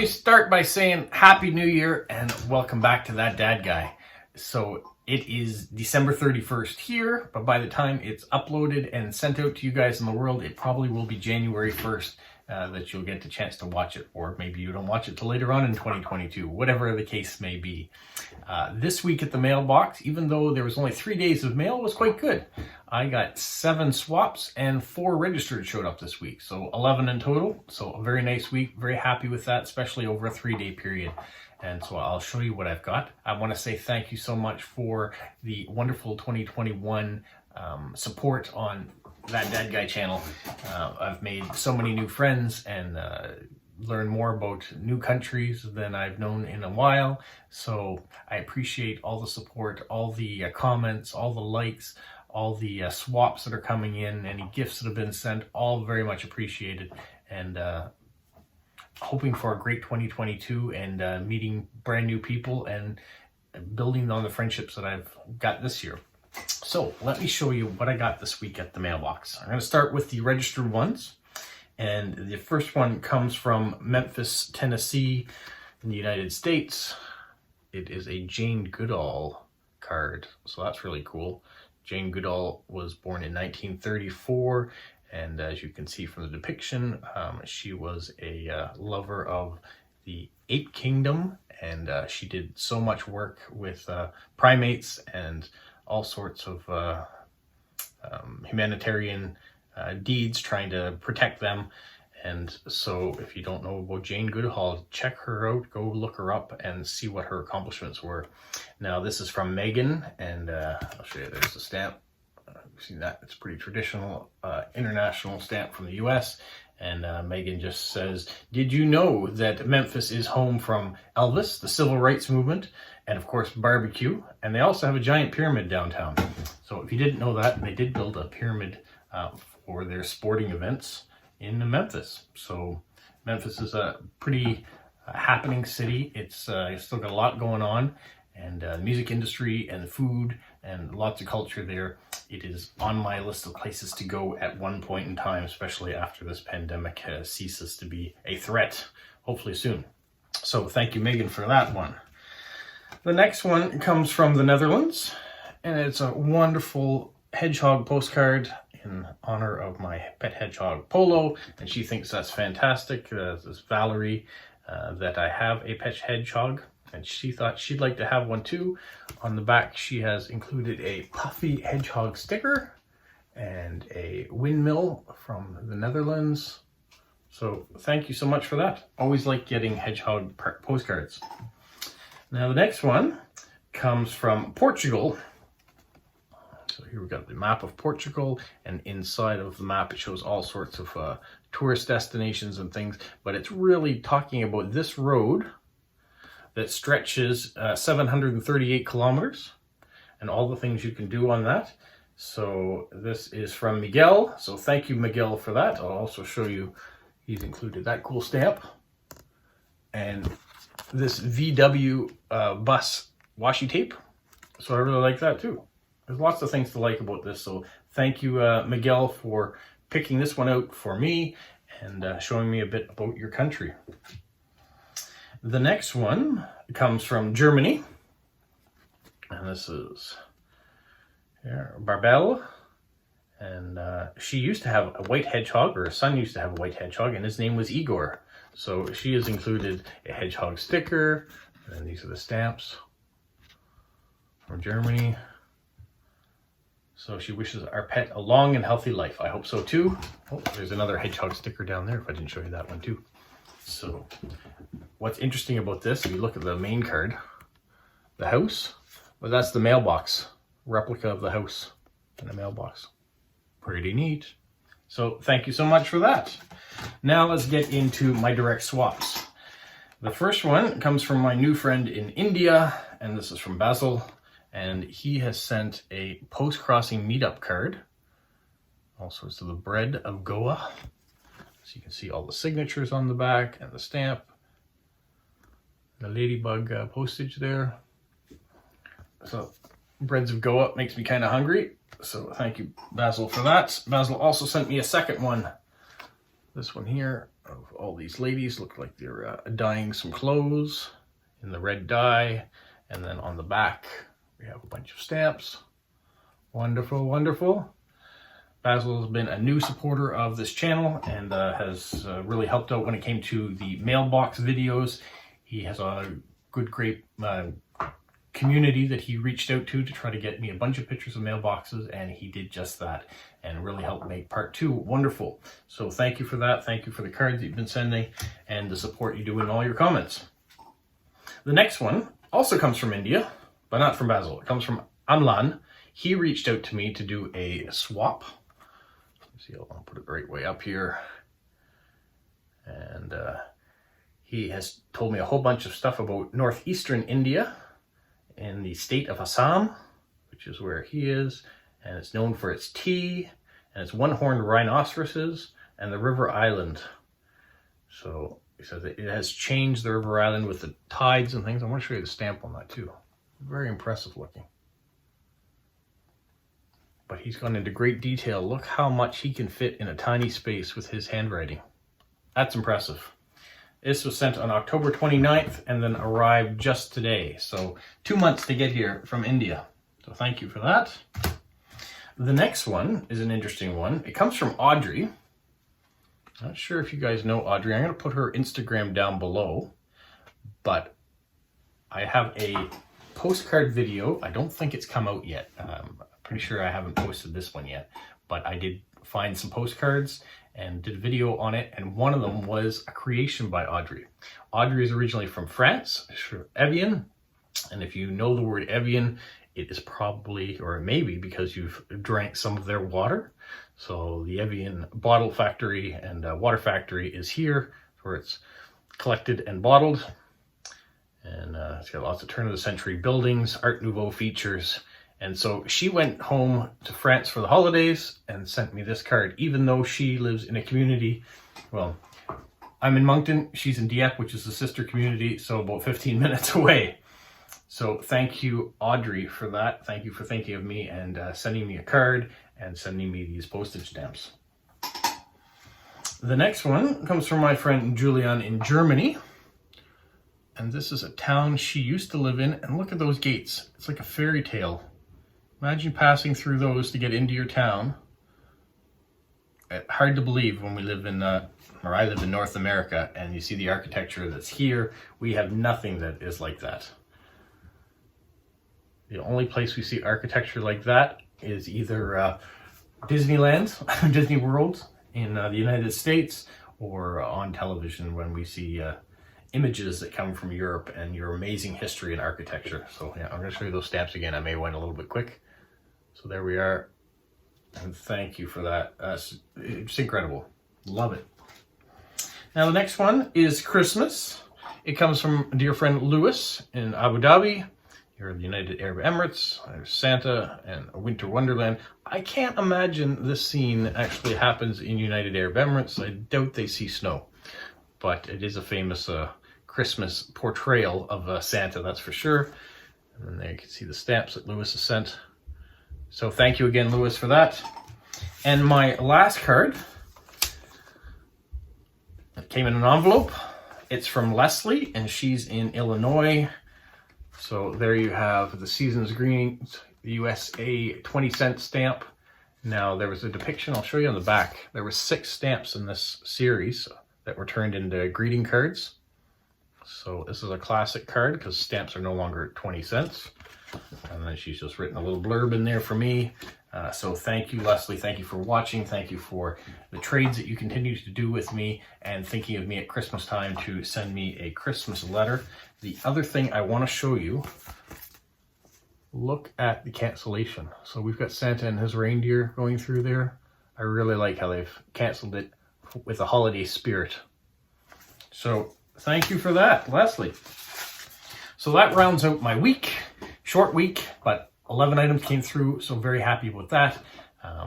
me start by saying Happy New Year and welcome back to That Dad Guy. So it is December 31st here, but by the time it's uploaded and sent out to you guys in the world, it probably will be January 1st that you'll get the chance to watch it, or maybe you don't watch it till later on in 2022, whatever the case may be. This week at the mailbox, even though there was only 3 days of mail, was quite good. I got 7 swaps and 4 registered showed up this week, so 11 in total. So a very nice week, very happy with that, especially over a 3-day period. And so I'll show you what I've got. I want to say thank you so much for the wonderful 2021 support on That Dad Guy channel. I've made so many new friends and learned more about new countries than I've known in a while. So I appreciate all the support, all the comments, all the likes, all the swaps that are coming in, any gifts that have been sent, all very much appreciated. And hoping for a great 2022 and meeting brand new people and building on the friendships that I've got this year. So let me show you what I got this week at the mailbox. I'm going to start with the registered ones. And the first one comes from Memphis, Tennessee in the United States. It is a Jane Goodall card. So that's really cool. Jane Goodall was born in 1934. And as you can see from the depiction, she was a lover of the ape kingdom. And she did so much work with primates and all sorts of humanitarian deeds trying to protect them. And so if you don't know about Jane Goodall, check her out, go look her up and see what her accomplishments were. Now this is from Megan, and I'll show you, there's the stamp. See that? It's pretty traditional international stamp from the US. And Megan just says, did you know that Memphis is home from Elvis, the civil rights movement, and of course barbecue, and they also have a giant pyramid downtown. So if you didn't know that, they did build a pyramid for their sporting events in Memphis. So Memphis is a pretty happening city. It's still got a lot going on, and music industry and food and lots of culture there. It is on my list of places to go at one point in time, especially after this pandemic ceases to be a threat, hopefully soon. So thank you, Megan, for that one. The next one comes from the Netherlands, and it's a wonderful hedgehog postcard in honor of my pet hedgehog Polo, and she thinks that's fantastic. This is Valerie, that I have a pet hedgehog, and she thought she'd like to have one too. On the back, she has included a puffy hedgehog sticker and a windmill from the Netherlands. So thank you so much for that. Always like getting hedgehog postcards. Now the next one comes from Portugal. So here we got the map of Portugal, and inside of the map it shows all sorts of tourist destinations and things, but it's really talking about this road that stretches 738 kilometers and all the things you can do on that. So this is from Miguel. So thank you, Miguel, for that. I'll also show you, he's included that cool stamp. And this VW bus washi tape. So I really like that too. There's lots of things to like about this. So thank you, Miguel, for picking this one out for me and showing me a bit about your country. The next one comes from Germany, and this is Barbel, and she used to have a white hedgehog, or her son used to have a white hedgehog, and his name was Igor. So she has included a hedgehog sticker, and these are the stamps from Germany. So she wishes our pet a long and healthy life. I hope so too. Oh, there's another hedgehog sticker down there if I didn't show you that one too. So what's interesting about this, if you look at the main card, the house, well, that's the mailbox, replica of the house in the mailbox. Pretty neat. So thank you so much for that. Now let's get into my direct swaps. The first one comes from my new friend in India, and this is from Basil, and he has sent a Postcrossing meetup card. Also, it's the bread of Goa. So you can see all the signatures on the back and the stamp. The ladybug postage there. So breads of Goa makes me kind of hungry. So thank you, Basil, for that. Basil also sent me a second one This one here of all these ladies look like they're dyeing some clothes in the red dye. And then on the back, we have a bunch of stamps. Wonderful, wonderful. Basil has been a new supporter of this channel and has really helped out when it came to the mailbox videos. He has a good, great community that he reached out to try to get me a bunch of pictures of mailboxes, and he did just that and really helped make part 2 wonderful. So thank you for that. Thank you for the cards that you've been sending and the support you do in all your comments. The next one also comes from India, but not from Basil. It comes from Amlan. He reached out to me to do a swap. Let's see, I'll put it right way up here. And he has told me a whole bunch of stuff about northeastern India in the state of Assam, which is where he is. And it's known for its tea and its one-horned rhinoceroses and the river island. So he says that it has changed the river island with the tides and things. I want to show you the stamp on that too. Very impressive looking. But he's gone into great detail. Look how much he can fit in a tiny space with his handwriting. That's impressive. This was sent on October 29th and then arrived just today. So 2 months to get here from India. So thank you for that. The next one is an interesting one. It comes from Audrey. Not sure if you guys know Audrey. I'm going to put her Instagram down below. But I have a postcard video. I don't think it's come out yet. Pretty sure I haven't posted this one yet, but I did find some postcards and did a video on it, and one of them was a creation by Audrey. Audrey is originally from France, Evian, and if you know the word Evian, it is probably, or it may be because you've drank some of their water. So the Evian bottle factory and water factory is here, where it's collected and bottled, and it's got lots of turn-of-the-century buildings, Art Nouveau features. And so she went home to France for the holidays and sent me this card, even though she lives in a community. Well, I'm in Moncton, she's in Dieppe, which is the sister community, so about 15 minutes away. So thank you, Audrey, for that. Thank you for thinking of me and sending me a card and sending me these postage stamps. The next one comes from my friend Julian in Germany. And this is a town she used to live in. And look at those gates. It's like a fairy tale. Imagine passing through those to get into your town. Hard to believe when we live in, or I live in North America, and you see the architecture that's here. We have nothing that is like that. The only place we see architecture like that is either Disneyland, Disney World in the United States, or on television when we see images that come from Europe and your amazing history and architecture. So yeah, I'm going to show you those stamps again. I may went a little bit quick. So there we are. And thank you for that. It's incredible. Love it. Now the next one is Christmas. It comes from a dear friend Lewis in Abu Dhabi. Here in the United Arab Emirates. There's Santa and a winter wonderland. I can't imagine this scene actually happens in United Arab Emirates. I doubt they see snow. But it is a famous Christmas portrayal of Santa, that's for sure. And then there you can see the stamps that Lewis has sent. So thank you again, Lewis, for that. And my last card, it came in an envelope. It's from Leslie, and she's in Illinois. So there you have the Seasons Greens USA 20-cent stamp. Now there was a depiction, I'll show you on the back. There were 6 stamps in this series that were turned into greeting cards. So this is a classic card because stamps are no longer 20 cents. And then she's just written a little blurb in there for me. So thank you, Leslie. Thank you for watching. Thank you for the trades that you continue to do with me and thinking of me at Christmas time to send me a Christmas letter. The other thing I want to show you, look at the cancellation. So we've got Santa and his reindeer going through there. I really like how they've canceled it with a holiday spirit. So thank you for that, Leslie. So that rounds out my week. Short week, but 11 items came through, so very happy with that.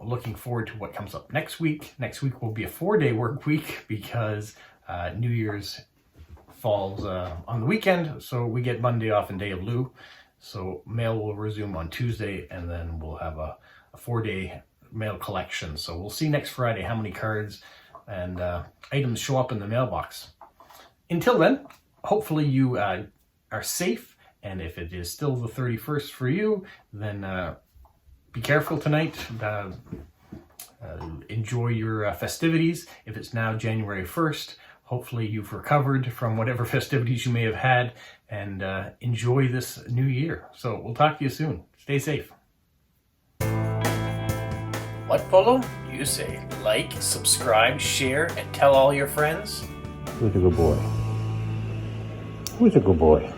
Looking forward to what comes up next week. Next week will be a 4-day work week because New Year's falls on the weekend, so we get Monday off and day of lieu. So mail will resume on Tuesday, and then we'll have a 4-day mail collection. So we'll see next Friday how many cards and items show up in the mailbox. Until then, hopefully you are safe, and if it is still the 31st for you, then be careful tonight. Enjoy your festivities. If it's now January 1st, hopefully you've recovered from whatever festivities you may have had, and enjoy this new year. So we'll talk to you soon. Stay safe. What, Polo? You say like, subscribe, share, and tell all your friends? Who's a good boy? Who's a good boy?